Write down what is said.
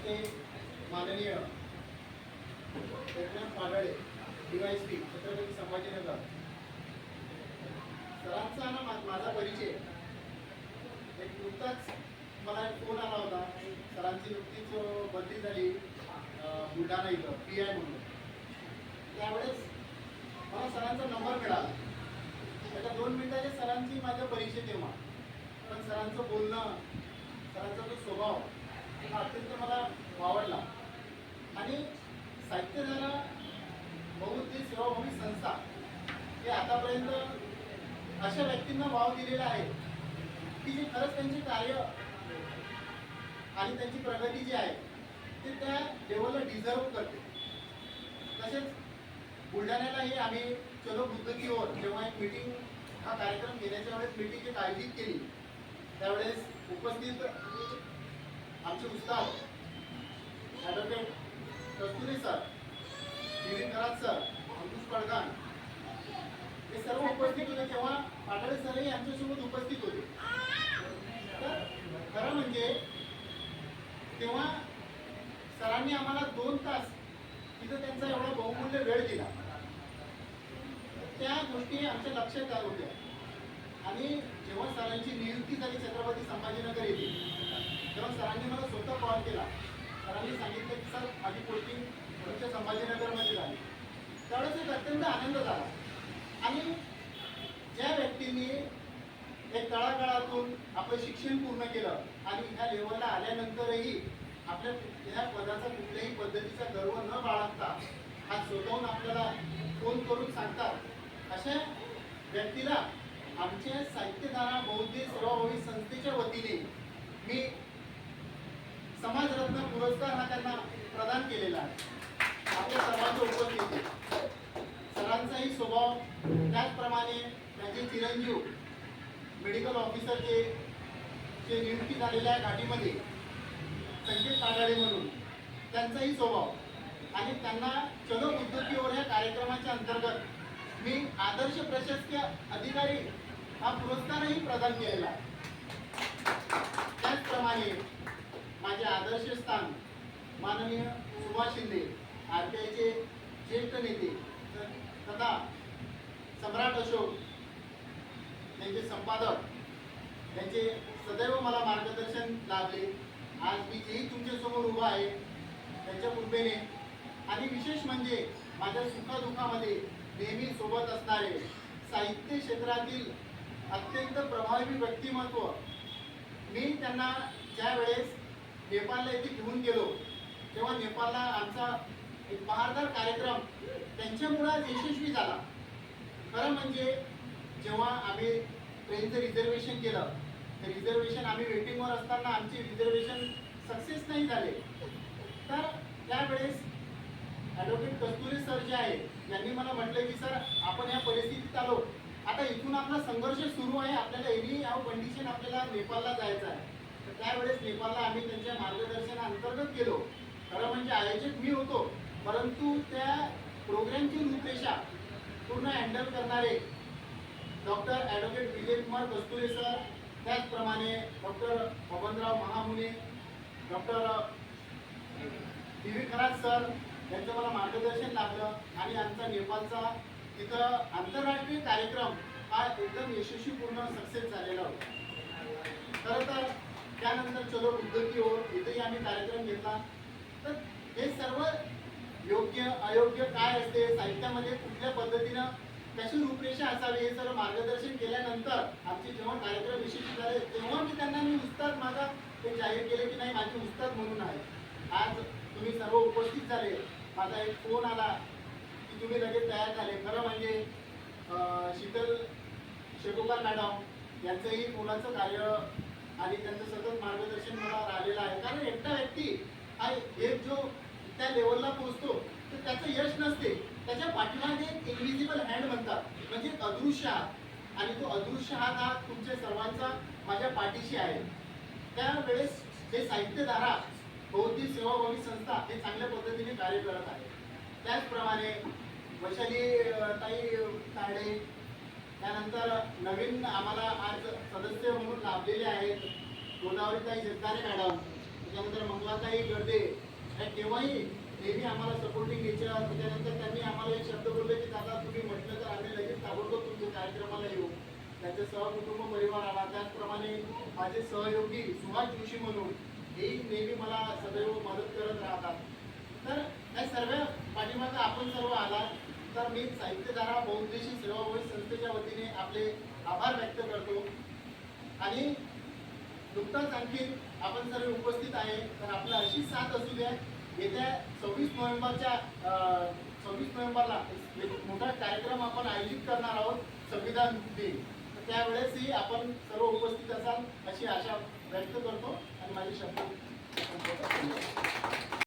नमस्ते माननीय एकनाथ पाडळे DYSP छत्रपती संभाजीनगर सरांचा ना माझा परिचय एक नुकताच मला एक फोन आला होता. सरांची नुकतीच बदली झाली बुलढाणा इथं PI म्हणून. त्यावेळेस मला सरांचा नंबर मिळाला. त्याच्या 2 मिनिटाच्या सरांची माझा परिचय तेव्हा, पण सरांचं बोलणं, सरांचा जो स्वभाव हा अत्यंत मला आवडला. आणि साहित्यधारा बहुउद्देशीय सेवाभावी संस्था हे आतापर्यंत अशा व्यक्तींना वाव दिलेला आहे की जे खरंच त्यांचे कार्य आणि त्यांची प्रगती जी आहे ते त्या लेवलला डिझर्व करते. तसेच बुलढाण्यालाही आम्ही चलो बुद्ध की ओर जेव्हा एक मीटिंग हा कार्यक्रम घेण्याच्या वेळेस मीटिंगची आयोजित केली, त्यावेळेस उपस्थित आमचे उस्ताद advocate Kasture sir, Dilip Kharat sir, Ankush Padgan हे सर्व उपस्थित होते. तेव्हा पाटळे सरही आमच्यासोबत उपस्थित होते. तर खरं म्हणजे तेव्हा सरांनी आम्हाला 2 तास तिथं त्यांचा एवढा बहुमूल्य वेळ दिला. त्या गोष्टी आमच्या लक्षात आल्या होत्या. आणि जेव्हा सरांची नियुक्ती झाली छत्रपती संभाजीनगर येथे, तेव्हा सरांनी मला स्वतः कॉल केला. सरांनी सांगितलं की सर माझी पोस्टिंग तुमच्या संभाजीनगरमध्ये झाली. त्यावेळेस एक अत्यंत आनंद झाला. आणि ज्या व्यक्तींनी एक तळागाळातून आपलं शिक्षण पूर्ण केलं आणि ह्या लेवलला आल्यानंतरही आपल्या ह्या पदाचा कुठल्याही पद्धतीचा गर्व न बाळगता आज स्वतःहून आपल्याला फोन करून सांगतात, अशा व्यक्तीला आमच्या साहित्यधारा बहुउद्देशीय सेवाभावी संस्थेच्या वतीने मी समाजरत्न पुरस्कार हा त्यांना प्रदान केलेला आहे. आपल्या सर्वांच्या उपस्थितीत सरांचाही स्वभाव, त्याचप्रमाणे त्यांचे चिरंजीव मेडिकल ऑफिसर जे नियुक्ती झालेल्या घाटीमध्ये संकेत कागाडे म्हणून, त्यांचाही स्वभाव आणि त्यांना चलो बुद्ध की ओर या कार्यक्रमाच्या अंतर्गत मी आदर्श प्रशासकीय अधिकारी हा पुरस्कारही प्रदान केलेला. त्याचप्रमाणे माझे आदर्श स्थान माननीय सुभाष शिंदे RPIचे ज्येष्ठ नेते तथा सम्राट अशोक यांचे संपादक, त्यांचे सदैव मला मार्गदर्शन लाभले. आज मी जेही तुमच्यासमोर उभा आहे त्यांच्या कृपेने. आणि विशेष म्हणजे माझ्या सुखदुःखामध्ये नेहमी सोबत असणारे साहित्य क्षेत्रातील अत्यंत प्रभावी व्यक्तिमत्व, मी त्यांना ज्या वेळेस नेपाळला येथे घेऊन गेलो तेव्हा नेपाळला आमचा एक बहारदार कार्यक्रम त्यांच्यामुळे आज यशस्वी झाला. खरं म्हणजे जेव्हा आम्ही ट्रेनचं रिझर्वेशन केलं, ते रिझर्वेशन आम्ही वेटिंगवर असताना आमचे रिझर्वेशन सक्सेस नाही झाले. तर त्यावेळेस ॲडव्होकेट कस्तुरे सर जे आहे यांनी मला म्हटलं की सर आपण या परिस्थितीत आलो, आता इथून आपला संघर्ष सुरू आहे, आपल्याला एनी हाव कंडिशन आपल्याला नेपाळला जायचं आहे. तर त्यावेळेस नेपाळला आम्ही त्यांच्या मार्गदर्शनाअंतर्गत गेलो. खरं म्हणजे आयोजक मी होतो, परंतु त्या प्रोग्रामची रूपरेषा पूर्ण हँडल करणारे doctor advocate Vijaykumar Kasture sir, त्याचप्रमाणे डॉक्टर बबनराव महामुने, डॉक्टर दिलीप खरात सर यांचं मला मार्गदर्शन लाभलं. आणि आमचा नेपाळचा तिथं आंतरराष्ट्रीय कार्यक्रम हा एकदम यशस्वीपूर्ण सक्सेस झालेला होता. खरं तर त्यानंतर चलो बुद्ध की ओर इथेही आम्ही कार्यक्रम घेतला. तर हे सर्व योग्य अयोग्य काय असते, साहित्यामध्ये कुठल्या पद्धतीनं कशी रूपरेषा असावी हे सर्व मार्गदर्शन केल्यानंतर आमचे जेव्हा कार्यक्रम यशस्वी झाले तेव्हा मी त्यांना उस्ताद माझा ते जाहीर केले की नाही माझे उस्ताद म्हणून आहे. आज तुम्ही सर्व उपस्थित झाले, माझा एक फोन आला की तुम्ही लगेच तयार झाले. खरं म्हणजे शीतल शेकोकार मॅडम यांचंही मुलाचं कार्य आणि त्यांचं सतत मार्गदर्शन मला राहिलेलं आहे. कारण एकटा व्यक्ती हा एक जो त्या लेवलला पोहोचतो तर त्याचं यश नसते, त्याच्या पाठीमागे एक इनविजिबल हँड म्हणतात, म्हणजे अदृश्य हात. आणि तो अदृश्य हात हा तुमच्या सर्वांचा माझ्या पाठीशी आहे. त्यावेळेस हे साहित्यधारा बहुउद्देशीय सेवाभावी संस्था हे चांगल्या पद्धतीने कार्य करत आहे. त्याचप्रमाणे वैशाली ताई ताडे, त्यानंतर नवीन आम्हाला आज सदस्य म्हणून लाभलेले आहेत गोदावरीताई जगदारे मॅडम, त्याच्यानंतर मंगलाताई गर्दे ह्या केव्हाही नेहमी आम्हाला सपोर्टिंग घ्यायच्या. त्याच्यानंतर त्यांनी आम्हाला एक शब्द बोलले की दादा तुम्ही म्हटलं तर आम्ही लगेच ताबडतोब तुमच्या कार्यक्रमाला येऊ. त्यांचे सहकुटुंब परिवार आला. त्याचप्रमाणे माझे सहयोगी सुहास जोशी म्हणून हेही नेहमी मला सदैव मदत करत राहतात. तर या सर्व पाठीमागं आपण सर्व आला तर मी साहित्यधारा बहुउद्देशीय सेवाभावी संस्थेच्या वतीने आपले आभार व्यक्त करतो. आणि नुकताच आणखी आपण सर्व उपस्थित आहे तर आपलं अशीच साथ असू द्या. येत्या 26 नोव्हेंबरला एक मोठा कार्यक्रम आपण आयोजित करणार आहोत संविधान दिन. तर त्यावेळेसही आपण सर्व उपस्थित असाल अशी आशा व्यक्त करतो आणि माझे शब्द संपवतो.